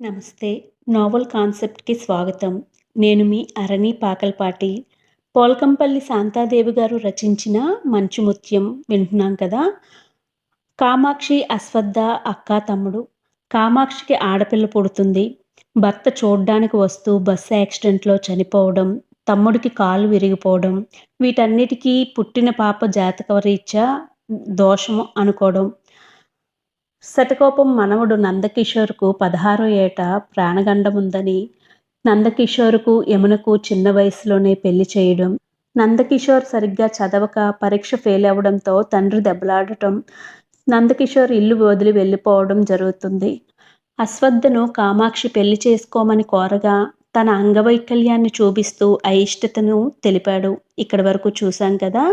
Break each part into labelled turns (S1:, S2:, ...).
S1: నమస్తే. నావల్ కాన్సెప్ట్‌కి స్వాగతం. నేను మీ అరణి పాకల్పాటి. పోల్కంపల్లి శాంతాదేవి గారు రచించిన 'మంచు ముత్యం' వింటున్నాం కదా! కామాక్షి, అశ్వత్థ అక్కా, తమ్ముడు. కామాక్షికి ఆడపిల్ల పుడుతుంది. భర్త చూడ్డానికి వస్తూ బస్సు యాక్సిడెంట్‌లో చనిపోవడం, తమ్ముడికి కాలు విరిగిపోవడం, వీటన్నిటికీ పుట్టిన పాప జాతకరీత్యా దోషం అనుకోవడం. శతకోపం మనవడు నందకిషోర్‌కు 16 ఏట ప్రాణగండముందని, నందకిషోర్‌కు, యమునకు చిన్న వయసులోనే పెళ్లి చేయడం, నందకిషోర్ సరిగ్గా చదవక పరీక్ష ఫెయిలవ్వడంతో తండ్రి దెబ్బలాడటం, నందకిషోర్ ఇల్లు వదిలి వెళ్ళిపోవడం జరుగుతుంది. అశ్వత్థను కామాక్షి పెళ్లి చేసుకోమని కోరగా, తన అంగవైకల్యాన్ని చూపిస్తూ అయిష్టతను తెలిపాడు. ఇక్కడి వరకు చూశాం కదా!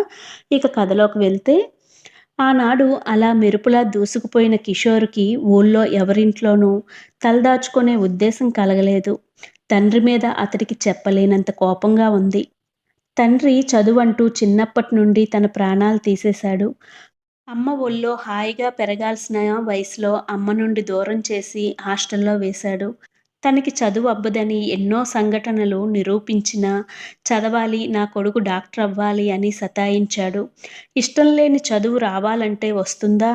S1: ఇక కథలోకి వెళ్తే, ఆనాడు అలా మెరుపులా దూసుకుపోయిన కిషోర్‌కి ఊళ్ళో ఎవరింట్లోనూ తలదాచుకునే ఉద్దేశం కలగలేదు. తండ్రి మీద అతడికి చెప్పలేనంత కోపంగా ఉంది. తండ్రి చదువంటూ చిన్నప్పటి నుండి తన ప్రాణాలు తీసేశాడు. అమ్మ ఒళ్ళో హాయిగా పెరగాల్సిన వయసులో అమ్మ నుండి దూరం చేసి హాస్టల్లో వేశాడు. తనకి చదువు అబ్బదని ఎన్నో సంఘటనలు నిరూపించినా, చదవాలి, నా కొడుకు డాక్టర్ అవ్వాలి అని సతాయించాడు. ఇష్టం లేని చదువు రావాలంటే వస్తుందా?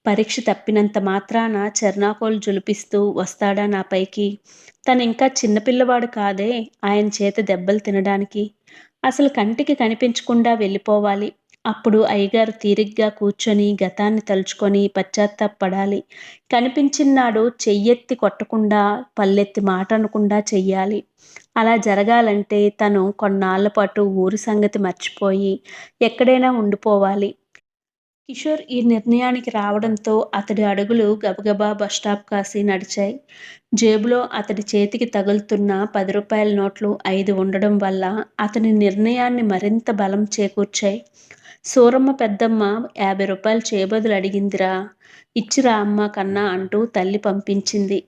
S1: పరీక్ష తప్పినంత మాత్రాన చెర్నాకోలు జులిపిస్తూ వస్తాడా నా పైకి? తనింకా చిన్నపిల్లవాడు కాదే ఆయన చేత దెబ్బలు తినడానికి. అసలు కంటికి కనిపించకుండా వెళ్ళిపోవాలి. అప్పుడు అయ్యగారు తీరిగ్గా కూర్చొని గతాన్ని తలుచుకొని పశ్చాత్తాపపడాలి. కనిపించినాడు చెయ్యెత్తి కొట్టకుండా, పల్లెత్తి మాట అనకుండా చెయ్యాలి. అలా జరగాలంటే తను కొన్నాళ్ల పాటు ఊరి సంగతి మర్చిపోయి ఎక్కడైనా ఉండిపోవాలి. కిషోర్ ఈ నిర్ణయానికి రావడంతో అతడి అడుగులు గబగబా బస్టాప్ కాసి నడిచాయి. జేబులో అతడి చేతికి తగులుతున్న రూ. 10 నోట్లు 5 ఉండడం వల్ల అతని నిర్ణయాన్ని మరింత బలం చేకూర్చాయి. సూరమ్మ పెద్దమ్మ రూ. 50 చేబదులు అడిగిందిరా, ఇచ్చిరా అమ్మా కన్నా అంటూ తల్లి పంపించింది.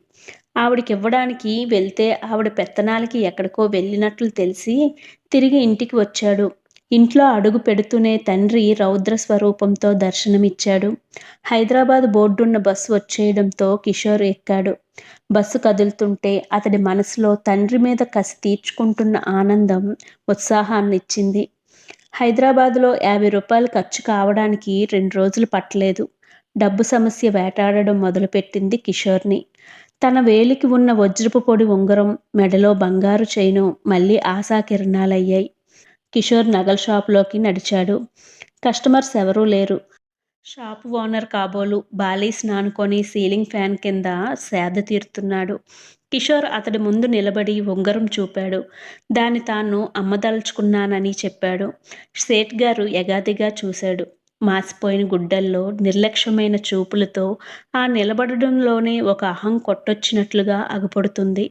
S1: ఆవిడకివ్వడానికి వెళ్తే ఆవిడ పెత్తనాలకి ఎక్కడికో వెళ్ళినట్లు తెలిసి తిరిగి ఇంటికి వచ్చాడు. ఇంట్లో అడుగు పెడుతూనే తండ్రి రౌద్ర స్వరూపంతో దర్శనమిచ్చాడు. హైదరాబాద్ బోర్డున్న బస్సు వచ్చేయడంతో కిషోర్ ఎక్కాడు. బస్సు కదులుతుంటే అతడి మనసులో తండ్రి మీద కసి తీర్చుకుంటున్న ఆనందం ఉత్సాహాన్నిచ్చింది. హైదరాబాదులో రూ. 50 ఖర్చు కావడానికి 2 రోజులు పట్టలేదు. డబ్బు సమస్య వేటాడడం మొదలుపెట్టింది కిషోర్ని. తన వేలికి ఉన్న వజ్రపు పొడి ఉంగరం, మెడలో బంగారు చైను మళ్ళీ ఆశాకిరణాలయ్యాయి. కిషోర్ నగల షాపులోకి నడిచాడు. కస్టమర్స్ ఎవరూ లేరు. షాపు ఓనర్ కాబోలు బాలీస్ నానుకొని సీలింగ్ ఫ్యాన్ కింద సేద తీరుతున్నాడు. కిషోర్ అతడి ముందు నిలబడి ఉంగరం చూపాడు. దాన్ని తాను అమ్మదలుచుకున్నానని చెప్పాడు. సేట్ గారు ఎగాదిగా చూశాడు. మాసిపోయిన గుడ్డల్లో నిర్లక్ష్యమైన చూపులతో ఆ నిలబడడంలోనే ఒక అహం కొట్టొచ్చినట్లుగా అగుపడుతుంది.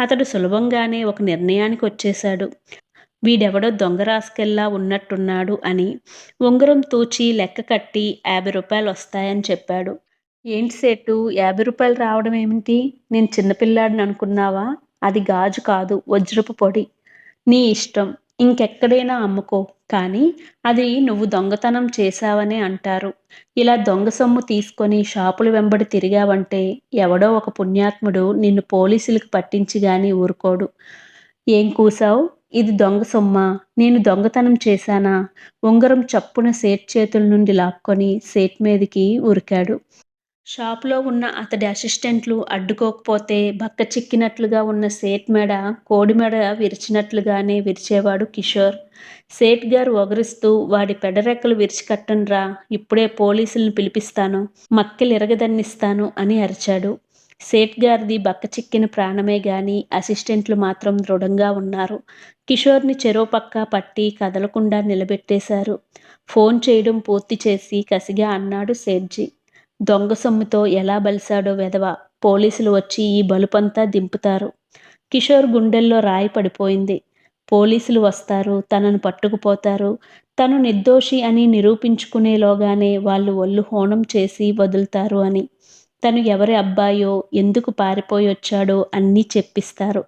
S1: అతడు సులభంగానే ఒక నిర్ణయానికి వచ్చేశాడు. వీడెవడో దొంగ రాస్కెల్లా ఉన్నట్టున్నాడు అని. ఉంగరం తూచి లెక్క కట్టి రూ. 50 వస్తాయని చెప్పాడు. ఏంటి సేటు రూ. 50 రావడమేమిటి? నేను చిన్నపిల్లాడిని అనుకున్నావా? అది గాజు కాదు, వజ్రపు పొడి. నీ ఇష్టం. ఇంకెక్కడైనా అమ్ముకో. కానీ అది నువ్వు దొంగతనం చేశావనే అంటారు. ఇలా దొంగ సొమ్ము తీసుకొని షాపుల వెంబడి తిరిగావంటే ఎవడో ఒక పుణ్యాత్ముడు నిన్ను పోలీసులకు పట్టించి గాని ఊరుకోడు. ఏం కూసావ్? ఇది దొంగ సొమ్మా? నేను దొంగతనం చేశానా? ఉంగరం చప్పున సేట్ చేతుల నుండి లాక్కొని సేట్ మీదికి ఉరికాడు. షాపులో ఉన్న అతడి అసిస్టెంట్లు అడ్డుకోకపోతే బక్క చిక్కినట్లుగా ఉన్న సేట్ మెడ కోడి మెడ విరిచినట్లుగానే విరిచేవాడు కిషోర్. సేట్ గారు ఒగరుస్తూ, వాడి పెడరెక్కలు విరిచికట్టండ్రా, ఇప్పుడే పోలీసుల్ని పిలిపిస్తాను, మక్కెలిరగదన్నిస్తాను అని అరిచాడు. సేట్ గారిది బక్క చిక్కిన ప్రాణమే గాని అసిస్టెంట్లు మాత్రం దృఢంగా ఉన్నారు. కిషోర్ని చెరో పక్క పట్టి కదలకుండా నిలబెట్టేశారు. ఫోన్ చేయడం పూర్తి చేసి కసిగా అన్నాడు సేట్జీ. దొంగ సొమ్ముతో ఎలా బలిశాడో వెధవ, పోలీసులు వచ్చి ఈ బలుపంతా దింపుతారు. కిషోర్ గుండెల్లో రాయి పడిపోయింది. పోలీసులు వస్తారు, తనను పట్టుకుపోతారు. తను నిర్దోషి అని నిరూపించుకునేలోగానే వాళ్ళు ఒళ్ళు హోనం చేసి వదులుతారు అని. తను ఎవరి అబ్బాయో, ఎందుకు పారిపోయొచ్చాడో అన్నీ చెప్పిస్తారు.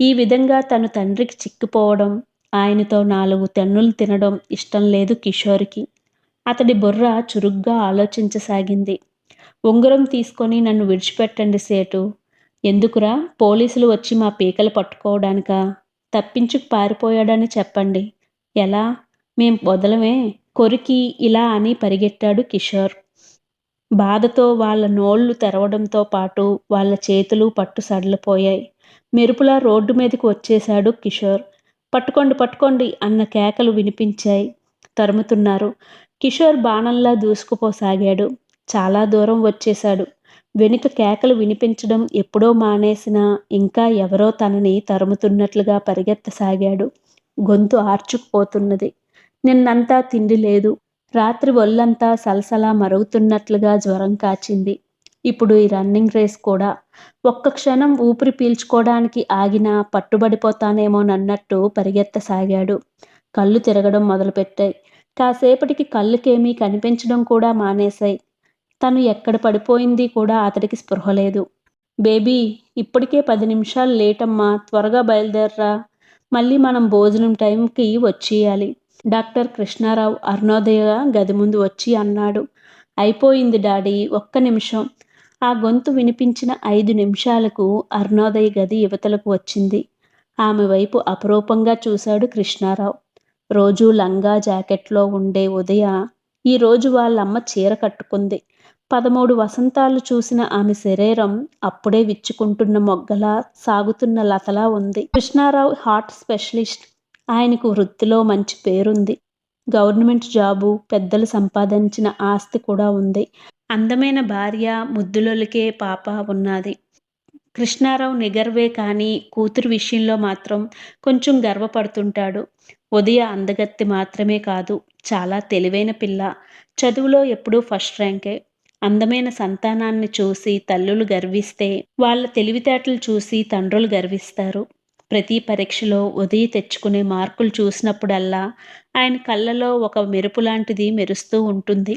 S1: ఈ విధంగా తను తండ్రికి చిక్కిపోవడం, ఆయనతో 4 తన్నులు తినడం ఇష్టం లేదు కిషోర్కి. అతడి బుర్ర చురుగ్గా ఆలోచించసాగింది. ఉంగరం తీసుకొని నన్ను విడిచిపెట్టండి సేటు. ఎందుకురా? పోలీసులు వచ్చి మా పీకలు పట్టుకోవడానికా? తప్పించుకు పారిపోయాడని చెప్పండి. ఎలా? మేం వదలమే. కొరికి ఇలా అని పరిగెట్టాడు కిషోర్. బాధతో వాళ్ళ నోళ్లు తెరవడంతో పాటు వాళ్ళ చేతులు పట్టు సడలిపోయాయి. మెరుపులా రోడ్డు మీదకి వచ్చేశాడు కిషోర్. పట్టుకోండి పట్టుకోండి అన్న కేకలు వినిపించాయి. తరుముతున్నారు. కిషోర్ బాణంలా దూసుకుపోసాగాడు. చాలా దూరం వచ్చేశాడు. వెనుక కేకలు వినిపించడం ఎప్పుడో మానేసినా ఇంకా ఎవరో తనని తరుముతున్నట్లుగా పరిగెత్తసాగాడు. గొంతు ఆర్చుకుపోతున్నది. నిన్నంతా తిండి లేదు. రాత్రి ఒళ్ళంతా సలసలా మరుగుతున్నట్లుగా జ్వరం కాచింది. ఇప్పుడు ఈ రన్నింగ్ రేస్ కూడా. ఒక్క క్షణం ఊపిరి పీల్చుకోవడానికి ఆగినా పట్టుబడిపోతానేమోనన్నట్టు పరిగెత్తసాగాడు. కళ్ళు తిరగడం మొదలుపెట్టాయి. కాసేపటికి కళ్ళకేమీ కనిపించడం కూడా మానేశాయి. తను ఎక్కడ పడిపోయింది కూడా అతడికి స్పృహ లేదు. బేబీ, ఇప్పటికే 10 నిమిషాలు లేటమ్మా, త్వరగా బయలుదేరరా. మళ్ళీ మనం భోజనం టైంకి వచ్చేయాలి. డాక్టర్ కృష్ణారావు అరుణోదయ గది ముందు వచ్చి అన్నాడు. అయిపోయింది డాడీ, ఒక్క నిమిషం. ఆ గొంతు వినిపించిన 5 నిమిషాలకు అరుణోదయ గది యువతలకు వచ్చింది. ఆమె వైపు అపరూపంగా చూశాడు కృష్ణారావు. రోజూ లంగా జాకెట్లో ఉండే ఉదయ ఈరోజు వాళ్ళమ్మ చీర కట్టుకుంది. 13 వసంతాలు చూసిన ఆమె శరీరం అప్పుడే విచ్చుకుంటున్న మొగ్గలా, సాగుతున్న లతలా ఉంది. Krishna Rao heart specialist. ఆయనకు వృత్తిలో మంచి పేరుంది. గవర్నమెంట్ జాబు, పెద్దలు సంపాదించిన ఆస్తి కూడా ఉంది. అందమైన భార్య, ముద్దులొలికే పాప ఉన్నది. కృష్ణారావు నిగర్వే కానీ కూతురు విషయంలో మాత్రం కొంచెం గర్వపడుతుంటాడు. ఉదయ అందగత్తి మాత్రమే కాదు, చాలా తెలివైన పిల్ల. చదువులో ఎప్పుడూ ఫస్ట్ ర్యాంకే. అందమైన సంతానాన్ని చూసి తల్లులు గర్విస్తే వాళ్ళ తెలివితేటలు చూసి తండ్రులు గర్విస్తారు. ప్రతి పరీక్షలో ఉదయ తెచ్చుకునే మార్కులు చూసినప్పుడల్లా ఆయన కళ్ళలో ఒక మెరుపు లాంటిది మెరుస్తూ ఉంటుంది.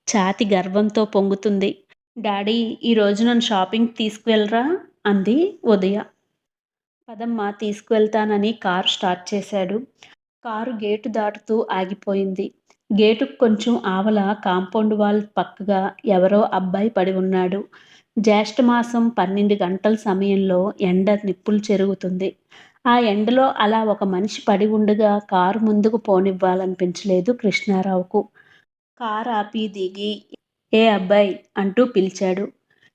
S1: ఛాతి గర్వంతో పొంగుతుంది. డాడీ, ఈరోజు నన్ను షాపింగ్కి తీసుకువెళ్ళరా అంది ఉదయ. పదమ్మా, తీసుకువెళ్తానని కారు స్టార్ట్ చేశాడు. కారు గేటు దాటుతూ ఆగిపోయింది. గేటుకు కొంచెం ఆవల కాంపౌండ్ వాల్ పక్కగా ఎవరో అబ్బాయి పడి ఉన్నాడు. జ్యేష్ఠమాసం 12 గంటల సమయంలో ఎండ నిప్పులు చెరుగుతుంది. ఆ ఎండలో అలా ఒక మనిషి పడి ఉండగా కారు ముందుకు పోనివ్వాలనిపించలేదు కృష్ణారావుకు. కారు ఆపి దిగి, ఏ అబ్బాయి అంటూ పిలిచాడు.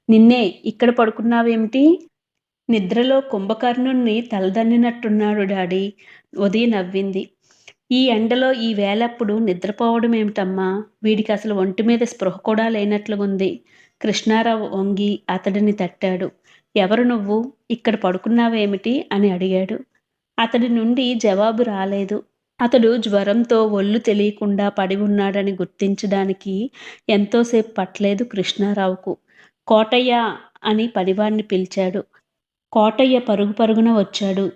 S1: నిన్నే, ఇక్కడ పడుకున్నావేమిటి? నిద్రలో కుంభకర్ణుణ్ణి తలదన్నినట్టున్నాడు డాడీ. ఉదయ నవ్వింది. ఈ ఎండలో ఈ వేళప్పుడు నిద్రపోవడం ఏమిటమ్మా? వీడికి అసలు ఒంటి మీద స్పృహ కూడా లేనట్లుగుంది. కృష్ణారావు వంగి అతడిని తట్టాడు. ఎవరు నువ్వు? ఇక్కడ పడుకున్నావేమిటి అని అడిగాడు. అతడి నుండి జవాబు రాలేదు. అతడు జ్వరంతో ఒళ్ళు తెలియకుండా పడి ఉన్నాడని గుర్తించడానికి ఎంతోసేపు పట్టలేదు కృష్ణారావుకు. కోటయ్య అని పనివాణ్ణి పిలిచాడు. కోటయ్య పరుగు పరుగున వచ్చాడు.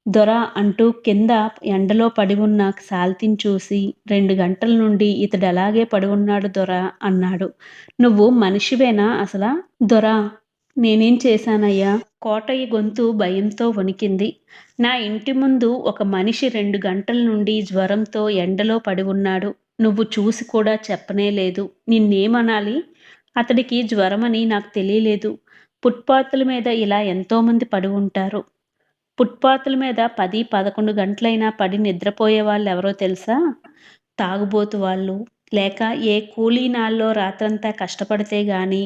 S1: దొర అంటూ కింద ఎండలో పడి ఉన్న సాల్తిని చూసి, 2 గంటల నుండి ఇతడు అలాగే పడి ఉన్నాడు దొర అన్నాడు. నువ్వు మనిషివేనా అసలా? దొర, నేనేం చేశానయ్యా? కోటయ్య గొంతు భయంతో వణికింది. నా ఇంటి ముందు ఒక మనిషి 2 గంటల నుండి జ్వరంతో ఎండలో పడి ఉన్నాడు. నువ్వు చూసి కూడా చెప్పనే లేదు. నిన్నేమనాలి? అతడికి జ్వరమని నాకు తెలియలేదు. ఫుట్పాత్ల మీద ఇలా ఎంతోమంది పడి ఉంటారు. ఫుట్పాత్ల మీద 10, 11 గంటలైనా పడి నిద్రపోయే వాళ్ళు ఎవరో తెలుసా? తాగుబోతు వాళ్ళు, లేక ఏ కూలీనాల్లో రాత్రంతా కష్టపడితే గాని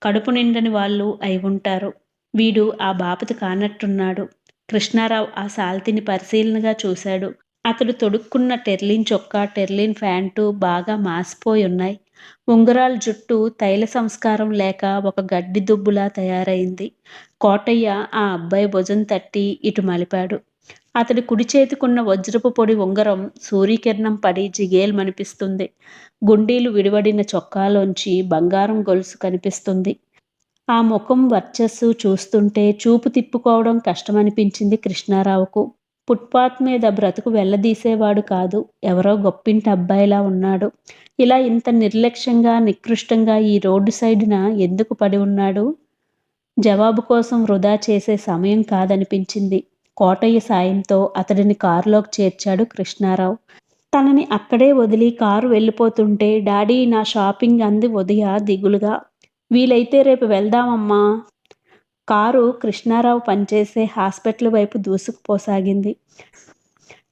S1: కడుపు నిండని వాళ్ళు అయి ఉంటారు. వీడు ఆ బాపతు కానట్టున్నాడు. కృష్ణారావు ఆ సాల్తిని పరిశీలనగా చూశాడు. అతడు తొడుక్కున్న టెర్లిన్ చొక్కా, టెర్లిన్ ప్యాంటు బాగా మాసిపోయి ఉన్నాయి. ఉంగరాల జుట్టు తైల సంస్కారం లేక ఒక గడ్డి దుబ్బులా తయారైంది. కోటయ్య ఆ అబ్బాయి భుజం తట్టి ఇటు మలిపాడు. అతడి కుడి చేతికున్న వజ్రపు పొడి ఉంగరం సూర్యకిరణం పడి జిగేల్మనిపిస్తుంది. గుండీలు విడివడిన చొక్కాలోంచి బంగారం గొలుసు కనిపిస్తుంది. ఆ ముఖం వర్చస్సు చూస్తుంటే చూపు తిప్పుకోవడం కష్టమనిపించింది కృష్ణారావుకు. ఫుట్పాత్ మీద బ్రతుకు వెళ్లదీసేవాడు కాదు, ఎవరో గొప్పింటి అబ్బాయిలా ఉన్నాడు. ఇలా ఇంత నిర్లక్ష్యంగా, నికృష్టంగా ఈ రోడ్డు సైడున ఎందుకు పడి ఉన్నాడు? జవాబు కోసం వృధా చేసే సమయం కాదనిపించింది. కోటయ్య సాయంతో అతడిని కారులోకి చేర్చాడు కృష్ణారావు. తనని అక్కడే వదిలి కారు వెళ్ళిపోతుంటే, డాడీ, నా షాపింగ్ అంది ఉదయ దిగులుగా. వీలైతే రేపు వెళ్దామమ్మా. కారు కృష్ణారావు పనిచేసే హాస్పిటల్ వైపు దూసుకుపోసాగింది.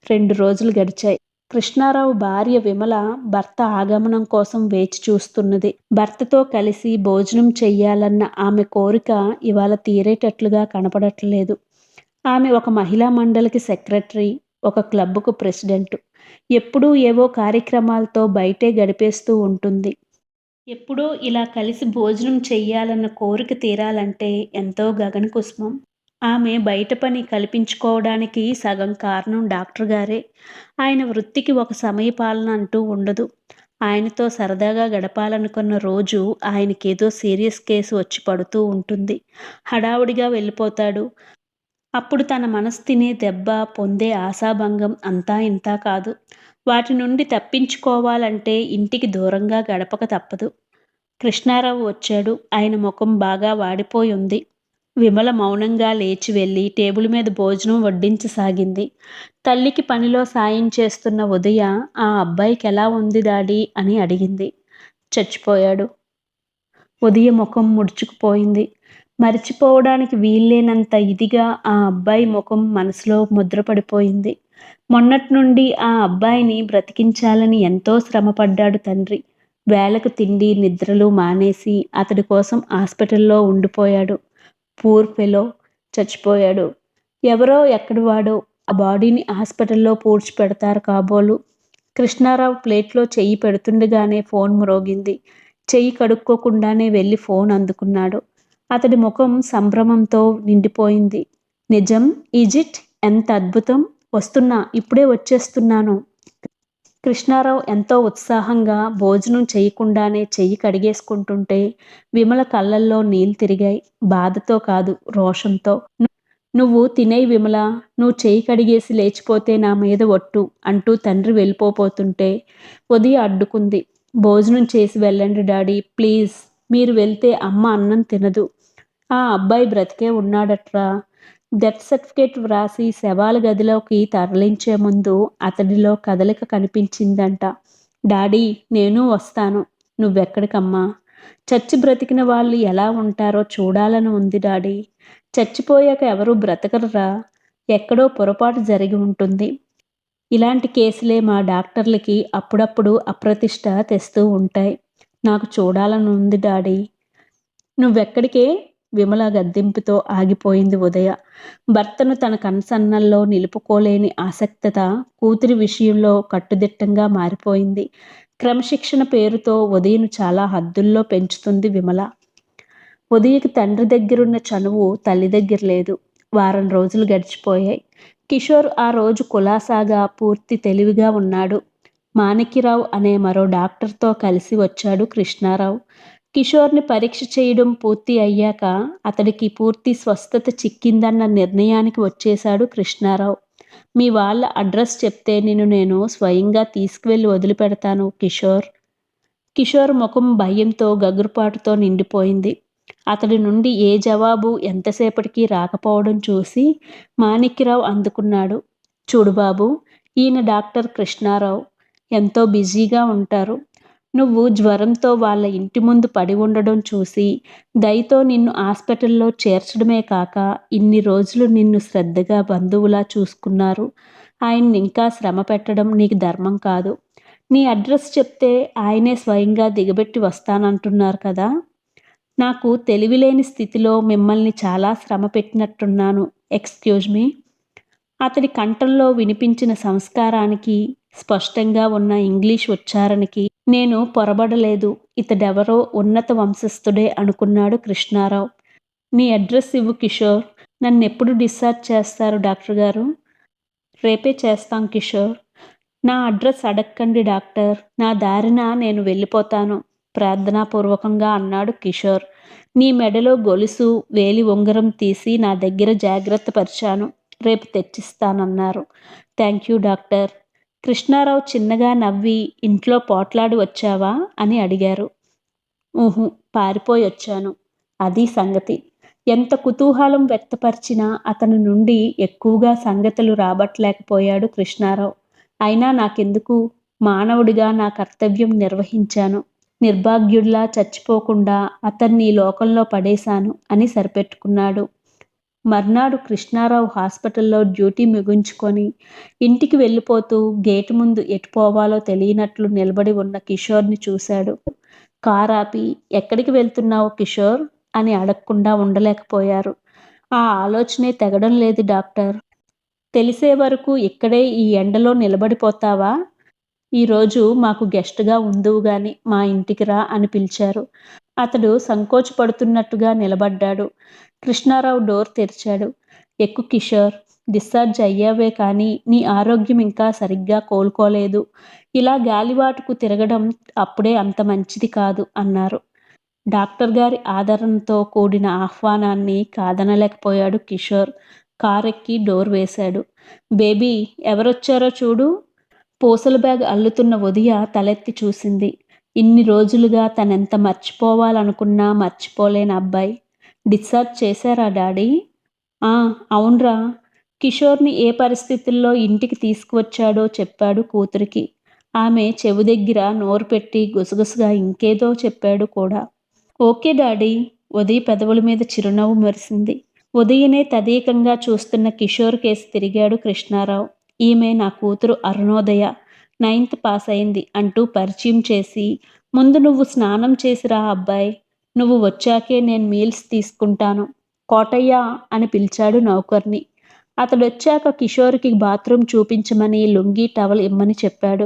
S1: 2 రోజులు గడిచాయి. కృష్ణారావు భార్య విమల భర్త ఆగమనం కోసం వేచి చూస్తున్నది. భర్తతో కలిసి భోజనం చెయ్యాలన్న ఆమె కోరిక ఇవాళ తీరేటట్లుగా కనపడట్లేదు. ఆమె ఒక మహిళా మండలికి సెక్రటరీ, ఒక క్లబ్‌కు ప్రెసిడెంట్. ఎప్పుడూ ఏవో కార్యక్రమాలతో బయటే గడిపేస్తూ ఉంటుంది. ఎప్పుడో ఇలా కలిసి భోజనం చెయ్యాలన్న కోరిక తీరాలంటే ఎంతో గగనకుసుమం. ఆమె బయట పని కల్పించుకోవడానికి సగం కారణం డాక్టర్ గారే. ఆయన వృత్తికి ఒక సమయపాలన అంటూ ఉండదు. ఆయనతో సరదాగా గడపాలనుకున్న రోజు ఆయనకేదో సీరియస్ కేసు వచ్చి పడుతూ ఉంటుంది. హడావుడిగా వెళ్ళిపోతాడు. అప్పుడు తన మనసు తినే దెబ్బ, పొందే ఆశాభంగం అంతా ఇంతా కాదు. వాటి నుండి తప్పించుకోవాలంటే ఇంటికి దూరంగా గడపక తప్పదు. కృష్ణారావు వచ్చాడు. ఆయన ముఖం బాగా వాడిపోయుంది. విమల మౌనంగా లేచి వెళ్ళి టేబుల్ మీద భోజనం వడ్డించసాగింది. తల్లికి పనిలో సాయం చేస్తున్న ఉదయ, "ఆ అబ్బాయికెలా ఉంది డాడీ" అని అడిగింది. "చచ్చిపోయాడు." ఉదయ ముఖం ముడుచుకుపోయింది. మరిచిపోవడానికి వీల్లేనంత ఇదిగా ఆ అబ్బాయి ముఖం మనసులో ముద్రపడిపోయింది. మొన్నట్నుండి ఆ అబ్బాయిని బ్రతికించాలని ఎంతో శ్రమపడ్డాడు తండ్రి. వేళకు తిండి, నిద్రలు మానేసి అతడి కోసం హాస్పిటల్లో ఉండిపోయాడు. పూర్ ఫెలో, చచ్చిపోయాడు. ఎవరో ఎక్కడివాడో ఆ బాడీని హాస్పిటల్లో పూడ్చిపెడతారు కాబోలు. కృష్ణారావు ప్లేట్లో చెయ్యి పెడుతుండగానే ఫోన్ మ్రోగింది. చెయ్యి కడుక్కోకుండానే వెళ్ళి ఫోన్ అందుకున్నాడు. అతడి ముఖం సంభ్రమంతో నిండిపోయింది. నిజం? ఈజిట్? ఎంత అద్భుతం! వస్తున్నా, ఇప్పుడే వచ్చేస్తున్నాను. కృష్ణారావు ఎంతో ఉత్సాహంగా భోజనం చెయ్యకుండానే చెయ్యి కడిగేసుకుంటుంటే విమల కళ్ళల్లో నీళ్ళు తిరిగాయి. బాధతో కాదు, రోషంతో. "నువ్వు తినేయ్ విమలా, నువ్వు చెయ్యి కడిగేసి లేచిపోతే నా మీద ఒట్టు" అంటూ తండ్రి వెళ్ళిపోతుంటే ఉదయ అడ్డుకుంది. "భోజనం చేసి వెళ్ళండి డాడీ, ప్లీజ్. మీరు వెళ్తే అమ్మ అన్నం తినదు. ఆ అబ్బాయి బ్రతికే ఉన్నాడట్రా." డెత్ సర్టిఫికేట్ వ్రాసి శవాల గదిలోకి తరలించే ముందు అతడిలో కదలిక కనిపించిందంట. "డాడీ, నేను వస్తాను." "నువ్వెక్కడికమ్మా? చచ్చి బ్రతికిన వాళ్ళు ఎలా ఉంటారో చూడాలని ఉంది డాడీ." "చచ్చిపోయాక ఎవరూ బ్రతకరురా. ఎక్కడో పొరపాటు జరిగి ఉంటుంది. ఇలాంటి కేసులే మా డాక్టర్లకి అప్పుడప్పుడు అప్రతిష్ట తెస్తూ ఉంటాయి. నాకు చూడాలని ఉంది డాడీ." "నువ్వెక్కడికే?" విమల గద్దింపుతో ఆగిపోయింది ఉదయ. భర్తను తన కనుసన్నల్లో నిలుపుకోలేని ఆసక్తత కూతురి విషయంలో కట్టుదిట్టంగా మారిపోయింది. క్రమశిక్షణ పేరుతో ఉదయను చాలా హద్దుల్లో పెంచుతుంది విమల. ఉదయకి తండ్రి దగ్గరున్న చనువు తల్లి దగ్గర లేదు. వారం రోజులు గడిచిపోయాయి. కిషోర్ ఆ రోజు కులాసాగా, పూర్తి తెలివిగా ఉన్నాడు. మాణిక్యరావు అనే మరో డాక్టర్తో కలిసి వచ్చాడు కృష్ణారావు. కిషోర్ని పరీక్ష చేయడం పూర్తి అయ్యాక అతడికి పూర్తి స్వస్థత చిక్కిందన్న నిర్ణయానికి వచ్చేశాడు కృష్ణారావు. "మీ వాళ్ళ అడ్రస్ చెప్తే నేను స్వయంగా తీసుకువెళ్ళి వదిలిపెడతాను కిషోర్." కిషోర్ ముఖం భయంతో, గగురుపాటుతో నిండిపోయింది. అతడి నుండి ఏ జవాబు ఎంతసేపటికి రాకపోవడం చూసి మాణిక్యరావు అందుకున్నాడు. "చూడు బాబు, ఈయన డాక్టర్ కృష్ణారావు. ఎంతో బిజీగా ఉంటారు. నువ్వు జ్వరంతో వాళ్ళ ఇంటి ముందు పడి ఉండడం చూసి దయతో నిన్ను హాస్పిటల్లో చేర్చడమే కాక ఇన్ని రోజులు నిన్ను శ్రద్ధగా బంధువులా చూసుకున్నారు. ఆయన్ని ఇంకా శ్రమ పెట్టడం నీకు ధర్మం కాదు. నీ అడ్రస్ చెప్తే ఆయనే స్వయంగా దిగబెట్టి వస్తానంటున్నారు కదా. నాకు తెలివిలేని స్థితిలో మిమ్మల్ని చాలా శ్రమ పెట్టినట్టున్నాను. Excuse me." అతడి కంఠంలో వినిపించిన సంస్కారానికి, స్పష్టంగా ఉన్న ఇంగ్లీష్ ఉచ్చారణకి నేను పొరబడలేదు. ఇతడెవరో ఉన్నత వంశస్థుడే అనుకున్నాడు కృష్ణారావు. "నీ అడ్రస్ ఇవ్వు కిషోర్." "నన్నెప్పుడు డిశ్చార్జ్ చేస్తారు డాక్టర్ గారు?" "రేపే చేస్తాం కిషోర్." "నా అడ్రస్ అడక్కండి డాక్టర్. నా దారిన నేను వెళ్ళిపోతాను" ప్రార్థనాపూర్వకంగా అన్నాడు కిషోర్. "నీ మెడలో గొలుసు, వేలి ఉంగరం తీసి నా దగ్గర జాగ్రత్త పరిచాను. రేపు తెచ్చిస్తానన్నారు." "Thank you doctor." కృష్ణారావు చిన్నగా నవ్వి, "ఇంట్లో పోట్లాడి వచ్చావా?" అని అడిగారు. "ఊహు, పారిపోయొచ్చాను. అది సంగతి." ఎంత కుతూహలం వ్యక్తపరిచినా అతని నుండి ఎక్కువగా సంగతులు రాబట్టలేకపోయాడు కృష్ణారావు. "అయినా నాకెందుకు? మానవుడిగా నా కర్తవ్యం నిర్వహించాను. నిర్భాగ్యుడిలా చచ్చిపోకుండా అతన్ని ఈ లోకంలో పడేశాను అని సరిపెట్టుకున్నాడు. మర్నాడు కృష్ణారావు హాస్పిటల్లో డ్యూటీ ముగించుకొని ఇంటికి వెళ్ళిపోతూ గేటు ముందు ఎటు పోవాలో తెలియనట్లు నిలబడి ఉన్న కిషోర్ని చూశాడు. కారాపి, "ఎక్కడికి వెళ్తున్నావు కిషోర్?" అని అడగకుండా ఉండలేకపోయారు. "ఆ ఆలోచనే తెగడం లేదు డాక్టర్." "తెలిసే వరకు ఇక్కడే ఈ ఎండలో నిలబడిపోతావా? ఈరోజు మాకు గెస్ట్‌గా ఉందువు గాని మా ఇంటికి రా" అని పిలిచారు. అతడు సంకోచపడుతున్నట్టుగా నిలబడ్డాడు. కృష్ణారావు డోర్ తెరిచాడు. "ఎక్కు కిషోర్, డిశ్చార్జ్ అయ్యావే కానీ నీ ఆరోగ్యం ఇంకా సరిగ్గా కోలుకోలేదు. ఇలా గాలివాటుకు తిరగడం అప్పుడే అంత మంచిది కాదు" అన్నారు. డాక్టర్ గారి ఆదరణతో కూడిన ఆహ్వానాన్ని కాదనలేకపోయాడు కిషోర్. కారెక్కి డోర్ వేశాడు. "బేబీ, ఎవరొచ్చారో చూడు." పూసల బ్యాగ్ అల్లుతున్న ఉదయ తలెత్తి చూసింది. ఇన్ని రోజులుగా తనెంత మర్చిపోవాలనుకున్నా మర్చిపోలేని అబ్బాయి. "డిశ్చార్జ్ చేశారా డాడీ?" "ఆ, అవున్రా." కిషోర్ని ఏ పరిస్థితుల్లో ఇంటికి తీసుకువచ్చాడో చెప్పాడు కూతురికి. ఆమె చెవి దగ్గర నోరు పెట్టి గుసగుసగా ఇంకేదో చెప్పాడు కూడా. "Okay daddy." ఉదయ్ పెదవుల మీద చిరునవ్వు మెరిసింది. ఉదయనే తదేకంగా చూస్తున్న కిషోర్ కేసి తిరిగాడు కృష్ణారావు. "ఈమె నా కూతురు అరుణోదయ, 9th పాస్ అయింది" అంటూ పరిచయం చేసి, "ముందు నువ్వు స్నానం చేసిరా అబ్బాయ్. నువ్వు వచ్చాకే నేను మీల్స్ తీసుకుంటాను." "కోటయ్య" అని పిలిచాడు నౌకర్ని. అతడొచ్చాక కిషోర్కి బాత్రూమ్ చూపించమని లుంగీ టవల్ ఇమ్మని చెప్పాడు.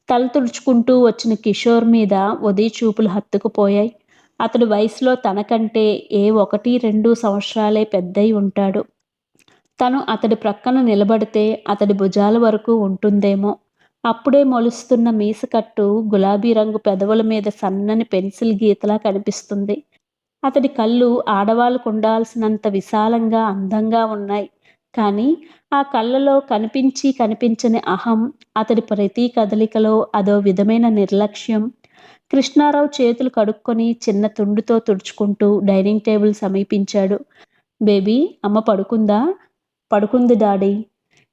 S1: తల తుడుచుకుంటూ వచ్చిన కిషోర్ మీద ఉదయ్ చూపులు హత్తుకుపోయాయి. అతడు వయసులో తనకంటే 1-2 సంవత్సరాలే పెద్దయి ఉంటాడు. తను అతడి ప్రక్కన నిలబడితే అతడి భుజాల వరకు ఉంటుందేమో. అప్పుడే మొలుస్తున్న మీసకట్టు గులాబీ రంగు పెదవుల మీద సన్నని పెన్సిల్ గీతలా కనిపిస్తుంది. అతడి కళ్ళు ఆడవాళ్ళకుండాల్సినంత విశాలంగా అందంగా ఉన్నాయి. కానీ ఆ కళ్ళలో కనిపించి కనిపించని అహం, అతడి ప్రతి కదలికలో అదో విధమైన నిర్లక్ష్యం. కృష్ణారావు చేతులు కడుక్కొని చిన్న తుండుతో తుడుచుకుంటూ డైనింగ్ టేబుల్ సమీపించాడు. "బేబీ, అమ్మ పడుకుందా?" "పడుకుంది డాడీ."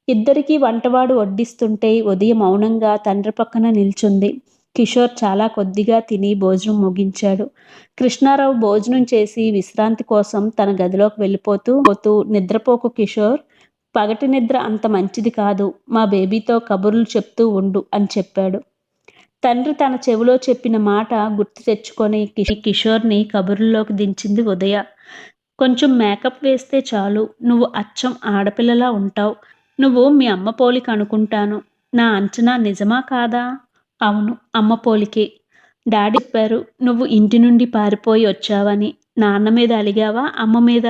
S1: ఇద్దరికీ వంటవాడు వడ్డిస్తుంటే ఉదయ మౌనంగా తండ్రి పక్కన నిల్చుంది. కిషోర్ చాలా కొద్దిగా తిని భోజనం ముగించాడు. కృష్ణారావు భోజనం చేసి విశ్రాంతి కోసం తన గదిలోకి వెళ్ళిపోతూ "నిద్రపోకు కిషోర్, పగటి నిద్ర అంత మంచిది కాదు. మా బేబీతో కబుర్లు చెప్తూ ఉండు" అని చెప్పాడు. తండ్రి తన చెవిలో చెప్పిన మాట గుర్తు తెచ్చుకొని కిషోర్ని కబుర్లలోకి దించింది ఉదయ. "కొంచెం మేకప్ వేస్తే చాలు, నువ్వు అచ్చం ఆడపిల్లలా ఉంటావు. నువ్వు మీ అమ్మ పోలిక అనుకుంటాను. నా అంచనా నిజమా కాదా?" "అవును, అమ్మ పోలికే. డాడీ చెప్పారు నువ్వు ఇంటి నుండి పారిపోయి వచ్చావని. నాన్న మీద అలిగావా, అమ్మ మీద?"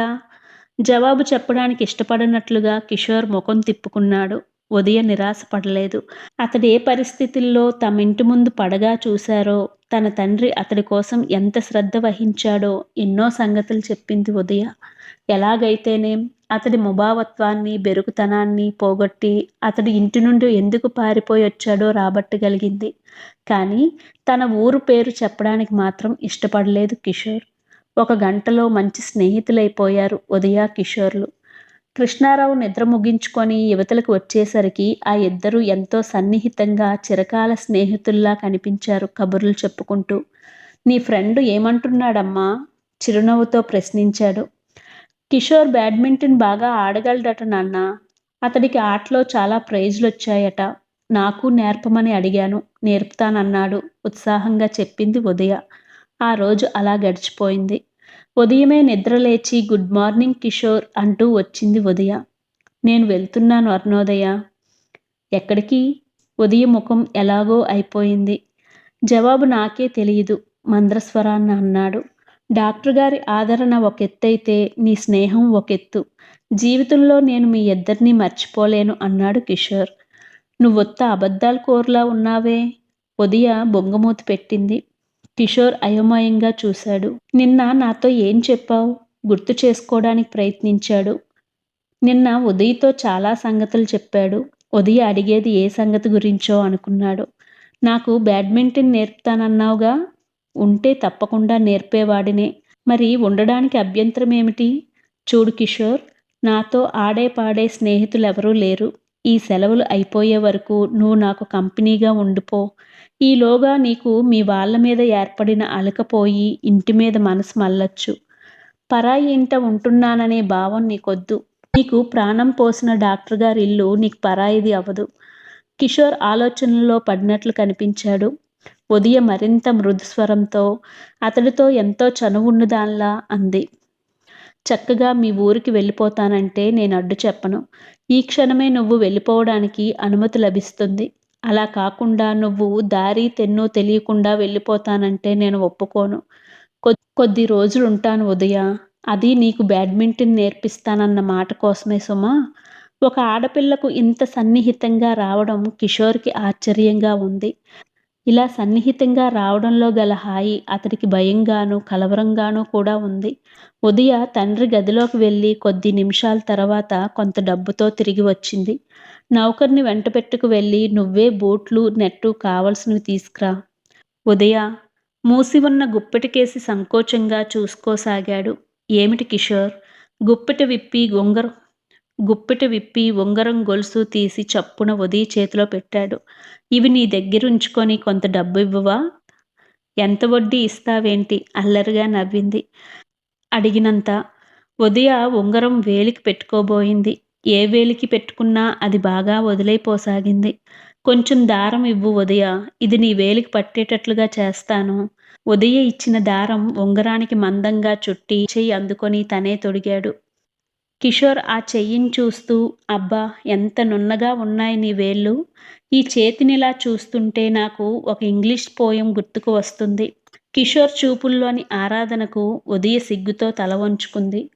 S1: జవాబు చెప్పడానికి ఇష్టపడనట్లుగా కిషోర్ ముఖం తిప్పుకున్నాడు. ఉదయ నిరాశపడలేదు. అతడే పరిస్థితుల్లో తమింటి ముందు పడగా చూశారో, తన తండ్రి అతడి కోసం ఎంత శ్రద్ధ వహించాడో ఎన్నో సంగతులు చెప్పింది ఉదయ. ఎలాగైతేనేం అతడి ముభావత్వాన్ని, బెరుకుతనాన్ని పోగొట్టి అతడు ఇంటి నుండి ఎందుకు పారిపోయి వచ్చాడో రాబట్టగలిగింది. కానీ తన ఊరు పేరు చెప్పడానికి మాత్రం ఇష్టపడలేదు కిషోర్. 1 గంటలో మంచి స్నేహితులైపోయారు ఉదయ, కిషోర్లు. కృష్ణారావు నిద్ర ముగించుకొని యువతలకు వచ్చేసరికి ఆ ఇద్దరూ ఎంతో సన్నిహితంగా చిరకాల స్నేహితుల్లా కనిపించారు కబుర్లు చెప్పుకుంటూ. "నీ ఫ్రెండు ఏమంటున్నాడమ్మా?" చిరునవ్వుతో ప్రశ్నించాడు. "కిషోర్ బ్యాడ్మింటన్ బాగా ఆడగలడట నాన్న. అతడికి ఆటలో చాలా ప్రైజులొచ్చాయట. నాకు నేర్పమని అడిగాను, నేర్పుతానన్నాడు" ఉత్సాహంగా చెప్పింది ఉదయ. ఆ రోజు అలా గడిచిపోయింది. ఉదయమే నిద్రలేచి "గుడ్ మార్నింగ్ కిషోర్" అంటూ వచ్చింది ఉదయ. "నేను వెళ్తున్నాను అరుణోదయ." "ఎక్కడికి?" ఉదయ ముఖం ఎలాగో అయిపోయింది. "జవాబు నాకే తెలియదు" మంద్రస్వరాన్న అన్నాడు. "డాక్టర్ గారి ఆదరణ ఒకెత్తైతే నీ స్నేహం ఒకెత్తు. జీవితంలో నేను మీ ఇద్దరినీ మర్చిపోలేను" అన్నాడు కిషోర్. "నువ్వొత్త అబద్ధాల కోరులా ఉన్నావే." ఉదయ బొంగమూతి పెట్టింది. కిషోర్ అయోమయంగా చూశాడు. "నిన్న నాతో ఏం చెప్పావు?" గుర్తు చేసుకోవడానికి ప్రయత్నించాడు. నిన్న ఉదయ్తో చాలా సంగతులు చెప్పాడు. ఉదయ అడిగేది ఏ సంగతి గురించో అనుకున్నాడు. "నాకు బ్యాడ్మింటన్ నేర్పుతానన్నావుగా?" "ఉంటే తప్పకుండా నేర్పేవాడినే. మరి ఉండడానికి అభ్యంతరం ఏమిటి?" "చూడు కిషోర్, నాతో ఆడే పాడే స్నేహితులెవరూ లేరు. ఈ సెలవులు అయిపోయే వరకు నువ్వు నాకు కంపెనీగా ఉండిపో. ఈలోగా నీకు మీ వాళ్ళ మీద ఏర్పడిన అలక పోయి ఇంటి మీద మనసు మళ్ళొచ్చు. పరాయి ఇంట ఉంటున్నాననే భావం నీకొద్దు. నీకు ప్రాణం పోసిన డాక్టర్ గారి ఇల్లు నీకు పరాయిది అవ్వదు. కిషోర్ ఆలోచనల్లో పడినట్లు కనిపించాడు. ఉదయ మరింత మృదుస్వరంతో అతడితో ఎంతో చనువున్నదానిలా అంది. చక్కగా మీ ఊరికి వెళ్ళిపోతానంటే నేను అడ్డు చెప్పను. ఈ క్షణమే నువ్వు వెళ్ళిపోవడానికి అనుమతి లభిస్తుంది. అలా కాకుండా నువ్వు దారి తెన్ను తెలియకుండా వెళ్ళిపోతానంటే నేను ఒప్పుకోను. కొద్ది రోజులుంటాను ఉదయ. అది నీకు బ్యాడ్మింటన్ నేర్పిస్తానన్న మాట కోసమే సుమా. ఒక ఆడపిల్లకు ఇంత సన్నిహితంగా రావడం కిషోర్కి ఆశ్చర్యంగా ఉంది. ఇలా సన్నిహితంగా రావడంలో గల హాయి అతడికి భయంగానూ కలవరంగానూ కూడా ఉంది. ఉదయ తండ్రి గదిలోకి వెళ్ళి కొద్ది నిమిషాల తర్వాత కొంత డబ్బుతో తిరిగి వచ్చింది. నౌకర్ని వెంటపెట్టుకు వెళ్ళి నువ్వే బూట్లు నెట్టు కావలసినవి తీసుకురా. ఉదయ మూసి ఉన్న గుప్పెటికేసి సంకోచంగా చూసుకోసాగాడు. ఏమిటి కిషోర్? గుప్పెట విప్పి ఉంగరం గొలుసు తీసి చప్పున ఉదయ చేతిలో పెట్టాడు. ఇవి నీ దగ్గరుంచుకొని కొంత డబ్బు ఇవ్వవా? ఎంత వడ్డీ ఇస్తావేంటి? అల్లరిగా నవ్వింది. అడిగినంత. ఉదయ ఉంగరం వేలికి పెట్టుకోబోయింది. ఏ వేలికి పెట్టుకున్నా అది బాగా వదిలైపోసాగింది. కొంచెం దారం ఇవ్వు ఉదయ. ఇది నీ వేలికి పట్టేటట్లుగా చేస్తాను. ఉదయ ఇచ్చిన దారం ఉంగరానికి మందంగా చుట్టి చెయ్యి అందుకొని తనే తొడిగాడు. కిషోర్ ఆ చెయ్యిని చూస్తూ అబ్బా ఎంత నున్నగా ఉన్నాయి నీ వేళ్ళు. ఈ చేతినిలా చూస్తుంటే నాకు ఒక ఇంగ్లీష్ పోయం గుర్తుకు వస్తుంది. కిషోర్ చూపుల్లోని ఆరాధనకు ఉదయ సిగ్గుతో తల వంచుకుంది.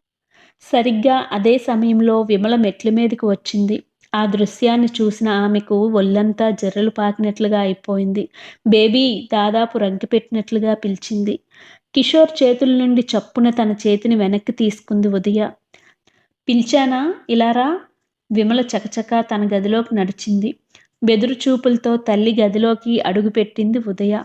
S1: సరిగ్గా అదే సమయంలో విమల మెట్ల మీదకి వచ్చింది. ఆ దృశ్యాన్ని చూసిన ఆమెకు ఒళ్ళంతా జర్రెలు పాకినట్లుగా అయిపోయింది. బేబీ దాదాపు రంకెపెట్టినట్లుగా పిలిచింది. కిషోర్ చేతుల నుండి చప్పున తన చేతిని వెనక్కి తీసుకుంది ఉదయ. పిలిచానా? ఇలారా. విమల చకచకా తన గదిలోకి నడిచింది. బెదురు చూపులతో తల్లి గదిలోకి అడుగుపెట్టింది ఉదయ.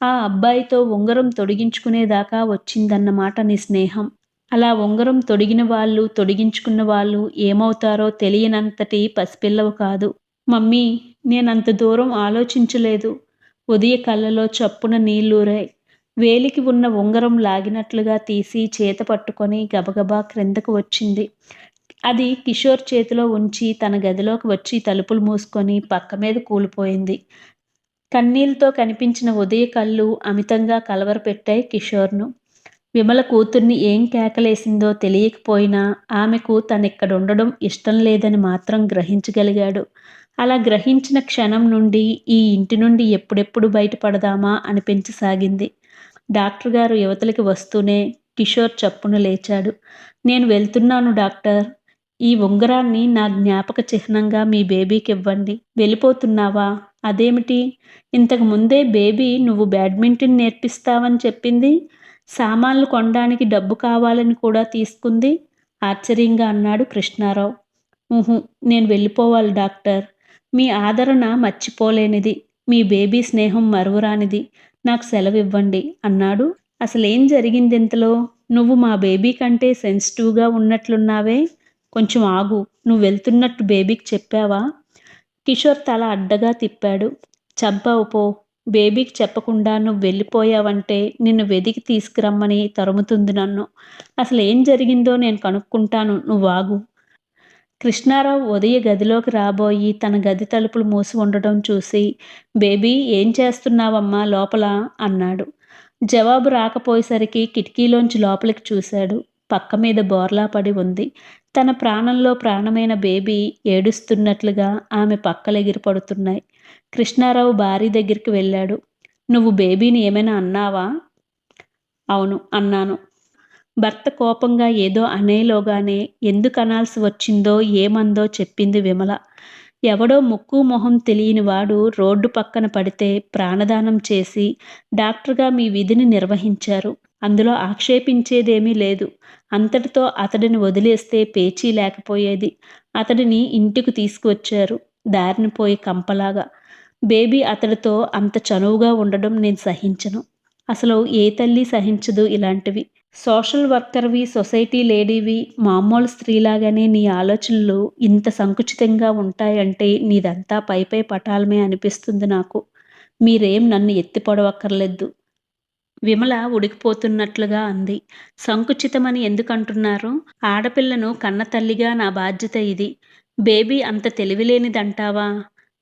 S1: ఆ అబ్బాయితో ఉంగరం తొడిగించుకునేదాకా వచ్చిందన్నమాట నీ స్నేహం. అలా ఉంగరం తొడిగిన వాళ్ళు తొడిగించుకున్న వాళ్ళు ఏమవుతారో తెలియనంతటి పసిపిల్లవు కాదు. మమ్మీ, నేనంత దూరం ఆలోచించలేదు. ఉదయ కళ్ళలో చప్పున నీళ్లూరాయి. వేలికి ఉన్న ఉంగరం లాగినట్లుగా తీసి చేత పట్టుకొని గబగబా క్రిందకు వచ్చింది. అది కిషోర్ చేతిలో ఉంచి తన గదిలోకి వచ్చి తలుపులు మూసుకొని పక్క మీద కూలిపోయింది. కన్నీళ్లతో కనిపించిన ఉదయ కళ్ళు అమితంగా కలవరపెట్టాయి కిషోర్ను. విమల కూతుర్ని ఏం కేకలేసిందో తెలియకపోయినా ఆమెకు తనిక్కడుండడం ఇష్టం లేదని మాత్రం గ్రహించగలిగాడు. అలా గ్రహించిన క్షణం నుండి ఈ ఇంటి నుండి ఎప్పుడెప్పుడు బయటపడదామా అనిపించసాగింది. డాక్టర్ గారు యువతలకి వస్తూనే కిషోర్ చప్పున లేచాడు. నేను వెళ్తున్నాను డాక్టర్. ఈ ఉంగరాన్ని నా జ్ఞాపక చిహ్నంగా మీ బేబీకి ఇవ్వండి. వెళ్ళిపోతున్నావా? అదేమిటి? ఇంతకు ముందే బేబీ నువ్వు బ్యాడ్మింటన్ నేర్పిస్తావని చెప్పింది. సామాన్లు కొనడానికి డబ్బు కావాలని కూడా తీసుకుంది ఆశ్చర్యంగా అన్నాడు కృష్ణారావు. నేను వెళ్ళిపోవాలి డాక్టర్. మీ ఆదరణ మర్చిపోలేనిది. మీ బేబీ స్నేహం మరువరానిది. నాకు సెలవివ్వండి అన్నాడు. అసలేం జరిగింది ఇంతలో? నువ్వు మా బేబీ కంటే సెన్సిటివ్గా ఉన్నట్లున్నావే. కొంచెం ఆగు. నువ్వు వెళ్తున్నట్టు బేబీకి చెప్పావా? కిషోర్ తల అడ్డగా తిప్పాడు. చంపావు పో. బేబీకి చెప్పకుండా నువ్వు వెళ్ళిపోయావంటే నిన్ను వెదికి తీసుకురమ్మని తరుముతుంది నన్ను. అసలు ఏం జరిగిందో నేను కనుక్కుంటాను, నువ్వాగు. కృష్ణారావు ఉదయ గదిలోకి రాబోయి తన గది తలుపులు మూసి ఉండడం చూసి బేబీ ఏం చేస్తున్నావమ్మా లోపల అన్నాడు. జవాబు రాకపోయేసరికి కిటికీలోంచి లోపలికి చూశాడు. పక్క మీద బోర్లా పడి ఉంది. తన ప్రాణంలో ప్రాణమైన బేబీ ఏడుస్తున్నట్లుగా ఆమె పక్కలెగిరిపడుతున్నాయి. కృష్ణారావు భార్య దగ్గరికి వెళ్ళాడు. నువ్వు బేబీని ఏమైనా అన్నావా? అవును అన్నాను. భర్త కోపంగా ఏదో అనేలోగానే ఎందుకు అనాల్సి వచ్చిందో ఏమందో చెప్పింది విమల. ఎవడో ముక్కు మొహం తెలియని వాడు రోడ్డు పక్కన పడితే ప్రాణదానం చేసి డాక్టర్గా మీ విధిని నిర్వహించారు. అందులో ఆక్షేపించేదేమీ లేదు. అంతటితో అతడిని వదిలేస్తే పేచీ లేకపోయేది. అతడిని ఇంటికి తీసుకువచ్చారు దారిని పోయి కంపలాగా. బేబీ అతడితో అంత చనువుగా ఉండడం నేను సహించను. అసలు ఏ తల్లి సహించదు ఇలాంటివి. సోషల్ వర్కర్‌వి, సొసైటీ లేడీవి, మామూలు స్త్రీలాగానే నీ ఆలోచనలు ఇంత సంకుచితంగా ఉంటాయంటే నీదంతా పైపై పటాలమే అనిపిస్తుంది నాకు. మీరేం నన్ను ఎత్తి పొడవక్కర్లేదు. విమల ఉడికిపోతున్నట్లుగా అంది. సంకుచితమని ఎందుకంటున్నారు? ఆడపిల్లను కన్నతల్లిగా నా బాధ్యత ఇది. బేబీ అంత తెలివిలేనిదంటావా?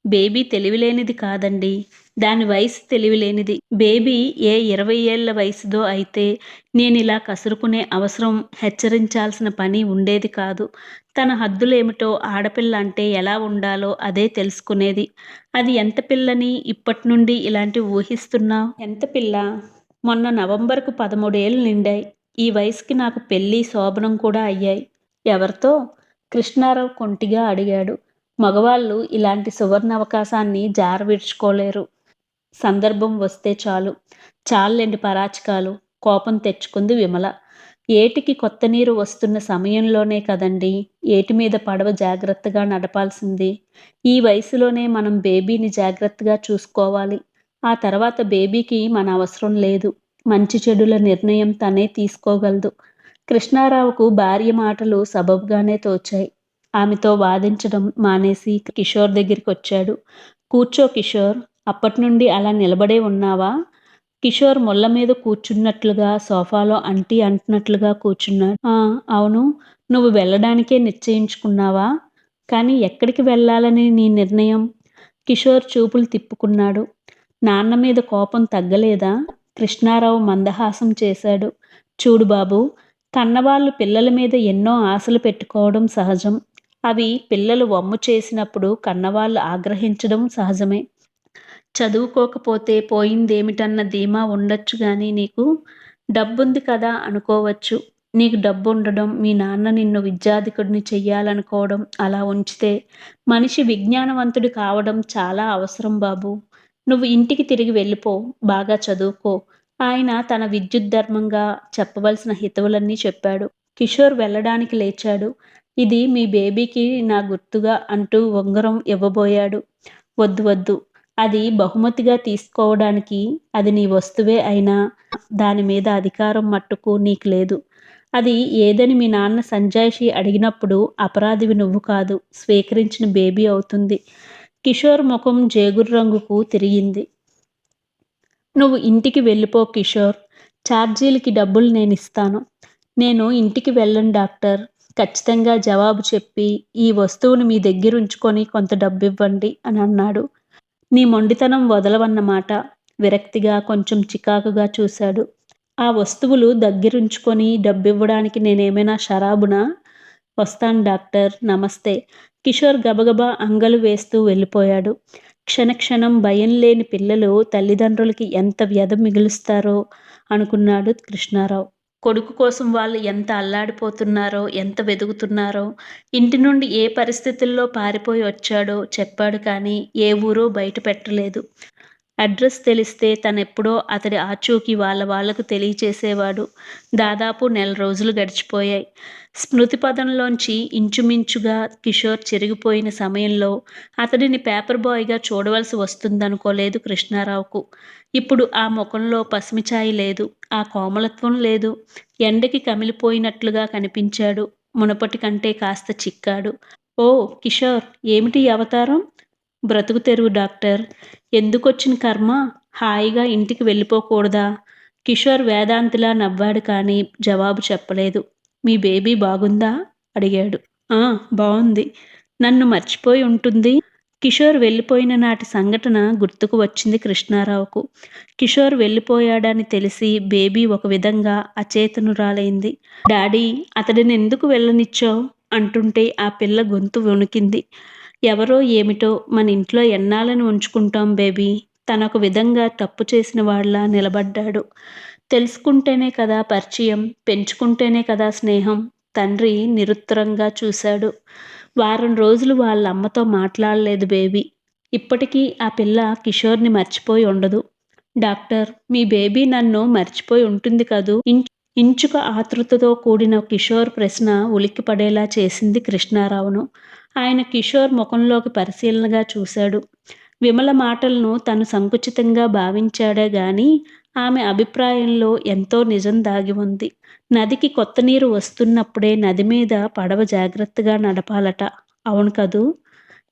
S1: బేబీ తెలివిలేనిది కాదండి. దాని వయసు తెలివిలేనిది. బేబీ ఏ 20 ఏళ్ల వయసుదో అయితే నేనిలా కసురుకునే అవసరం, హెచ్చరించాల్సిన పని ఉండేది కాదు. తన హద్దులేమిటో, ఆడపిల్ల అంటే ఎలా ఉండాలో అదే తెలుసుకునేది. అది ఎంత పిల్లని ఇప్పట్నుండి ఇలాంటివి ఊహిస్తున్నావు? ఎంత పిల్ల? మొన్న నవంబర్‌కు 13 ఏళ్లు నిండాయి. ఈ వయసుకి నాకు పెళ్లి, శోభనం కూడా అయ్యాయి. ఎవరితో? కృష్ణారావు కొంటిగా అడిగాడు. మగవాళ్ళు ఇలాంటి సువర్ణావకాశాన్ని జారవిడుచుకోలేరు. సందర్భం వస్తే చాలు. చాల్లెండి పరాచికాలు. కోపం తెచ్చుకుంది విమల. ఏటికి కొత్త నీరు వస్తున్న సమయంలోనే కదండీ ఏటి మీద పడవ జాగ్రత్తగా నడపాల్సింది. ఈ వయసులోనే మనం బేబీని జాగ్రత్తగా చూసుకోవాలి. ఆ తర్వాత బేబీకి మన అవసరం లేదు. మంచి చెడుల నిర్ణయం తనే తీసుకోగలదు. కృష్ణారావుకు భార్య మాటలు సబబుగానే తోచాయి. ఆమెతో వాదించడం మానేసి కిషోర్ దగ్గరికొచ్చాడు. కూర్చో కిషోర్. అప్పట్నుండి అలా నిలబడే ఉన్నావా? కిషోర్ ముళ్ళ మీద కూర్చున్నట్లుగా సోఫాలో అంటున్నట్లుగా కూర్చున్నాడు. అవును. నువ్వు వెళ్ళడానికే నిశ్చయించుకున్నావా? కానీ ఎక్కడికి వెళ్ళాలని నీ నిర్ణయం? కిషోర్ చూపులు తిప్పుకున్నాడు. నాన్న మీద కోపం తగ్గలేదా? కృష్ణారావు మందహాసం చేశాడు. చూడు బాబూ, కన్నవాళ్ళు పిల్లల మీద ఎన్నో ఆశలు పెట్టుకోవడం సహజం. అవి పిల్లలు వమ్ము చేసినప్పుడు కన్నవాళ్ళు ఆగ్రహించడం సహజమే. చదువుకోకపోతే పోయిందేమిటన్న ధీమా ఉండొచ్చు గాని నీకు. డబ్బుంది కదా అనుకోవచ్చు. నీకు డబ్బుండడం, మీ నాన్న నిన్ను విద్యాధికుడిని చెయ్యాలనుకోవడం అలా ఉంచితే, మనిషి విజ్ఞానవంతుడు కావడం చాలా అవసరం బాబూ. నువ్వు ఇంటికి తిరిగి వెళ్ళిపో. బాగా చదువుకో. ఆయన తన విద్యుద్ధర్మంగా చెప్పవలసిన హితవులన్నీ చెప్పాడు. కిషోర్ వెళ్ళడానికి లేచాడు. ఇది మీ బేబీకి నా గుర్తుగా అంటూ ఉంగరం ఇవ్వబోయాడు. వద్దు వద్దు. అది బహుమతిగా తీసుకోవడానికి. అది నీ వస్తువే అయినా దాని మీద అధికారం మట్టుకు నీకు లేదు. అది ఏదని మీ నాన్న సంజాయిషీ అడిగినప్పుడు అపరాధివి నువ్వు కాదు, స్వీకరించిన బేబీ అవుతుంది. కిషోర్ ముఖం జేగురు రంగుకు తిరిగింది. నువ్వు ఇంటికి వెళ్ళిపో కిషోర్. ఛార్జీలకి డబ్బులు నేనిస్తాను. నేను ఇంటికి వెళ్ళను డాక్టర్. ఖచ్చితంగా జవాబు చెప్పి ఈ వస్తువును మీ దగ్గరుంచుకొని కొంత డబ్బివ్వండి అని అన్నాడు. నీ మొండితనం వదలవన్నమాట. విరక్తిగా, కొంచెం చికాకుగా చూశాడు. ఆ వస్తువులు దగ్గరుంచుకొని డబ్బివ్వడానికి నేనేమైనా షరాబునా? వస్తాను డాక్టర్. నమస్తే. కిషోర్ గబగబా అంగలు వేస్తూ వెళ్ళిపోయాడు. క్షణక్షణం భయం లేని పిల్లలు తల్లిదండ్రులకి ఎంత వ్యధ మిగులుస్తారో అనుకున్నాడు కృష్ణారావు. కొడుకు కోసం వాళ్ళు ఎంత అల్లాడిపోతున్నారో, ఎంత వెదుగుతున్నారో. ఇంటి నుండి ఏ పరిస్థితుల్లో పారిపోయి వచ్చాడో చెప్పాడు కానీ ఏ ఊరో బయట పెట్టలేదు. అడ్రస్ తెలిస్తే తనెప్పుడో అతడి ఆచూకీ వాళ్ళకు తెలియచేసేవాడు. దాదాపు 1 రోజులు గడిచిపోయాయి. స్మృతిపథంలోంచి ఇంచుమించుగా కిషోర్ చెరిగిపోయిన సమయంలో అతడిని పేపర్ బాయ్గా చూడవలసి వస్తుందనుకోలేదు కృష్ణారావుకు. ఇప్పుడు ఆ ముఖంలో పసిమిఛాయి లేదు. ఆ కోమలత్వం లేదు. ఎండకి కమిలిపోయినట్లుగా కనిపించాడు. మునుపటి కంటే కాస్త చిక్కాడు. ఓ కిషోర్, ఏమిటి అవతారం? బ్రతుకు తెరువు డాక్టర్. ఎందుకొచ్చిన కర్మ? హాయిగా ఇంటికి వెళ్ళిపోకూడదా? కిషోర్ వేదాంతిలా నవ్వాడు కానీ జవాబు చెప్పలేదు. మీ బేబీ బాగుందా? అడిగాడు. బావుంది. నన్ను మర్చిపోయి ఉంటుంది. కిషోర్ వెళ్ళిపోయిన నాటి సంఘటన గుర్తుకు వచ్చింది కృష్ణారావుకు. కిషోర్ వెళ్ళిపోయాడని తెలిసి బేబీ ఒక విధంగా అచేతనురాలైంది. డాడీ, అతడిని ఎందుకు వెళ్ళనిచ్చావు అంటుంటే ఆ పిల్ల గొంతు వణికింది. ఎవరో ఏమిటో మన ఇంట్లో ఎన్నాళ్ళని ఉంచుకుంటాం బేబీ. తనొక విధంగా తప్పు చేసిన వాడిలా నిలబడ్డాడు. తెలుసుకుంటేనే కదా పరిచయం, పెంచుకుంటేనే కదా స్నేహం. తండ్రి నిరుత్తరంగా చూశాడు. వారం రోజులు వాళ్ళమ్మతో మాట్లాడలేదు బేబీ. ఇప్పటికీ ఆ పిల్ల కిషోర్ని మర్చిపోయి ఉండదు. డాక్టర్, మీ బేబీ నన్ను మర్చిపోయి ఉంటుంది కదూ? ఇంచుక ఆతృతతో కూడిన కిషోర్ ప్రశ్న ఉలిక్కిపడేలా చేసింది కృష్ణారావును. ఆయన కిషోర్ ముఖంలోకి పరిశీలనగా చూశాడు. విమల మాటలను తను సంకుచితంగా భావించాడే గాని ఆమె అభిప్రాయంలో ఎంతో నిజం దాగి ఉంది. నదికి కొత్త నీరు వస్తున్నప్పుడే నది మీద పడవ జాగ్రత్తగా నడపాలట. అవును కదూ!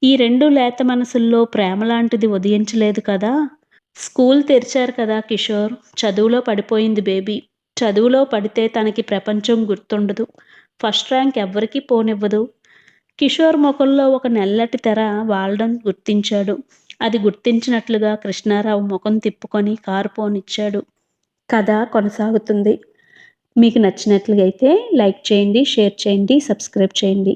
S1: ఈ 2 లేత మనసుల్లో ప్రేమలాంటిది ఉదయించలేదు కదా! స్కూల్ తెరిచారు కదా కిషోర్! చదువులో పడిపోయింది బేబీ. చదువులో పడితే తనకి ప్రపంచం గుర్తుండదు. ఫస్ట్ ర్యాంక్ ఎవ్వరికీ పోనివ్వదు. కిషోర్ ముఖంలో ఒక నల్లటి తెర వాలడం గుర్తించాడు. అది గుర్తించినట్లుగా కృష్ణారావు ముఖం తిప్పుకొని కారు పోనిచ్చాడు. కథ కొనసాగుతుంది. మీకు నచ్చినట్లయితే లైక్ చేయండి, షేర్ చేయండి, సబ్స్క్రైబ్ చేయండి.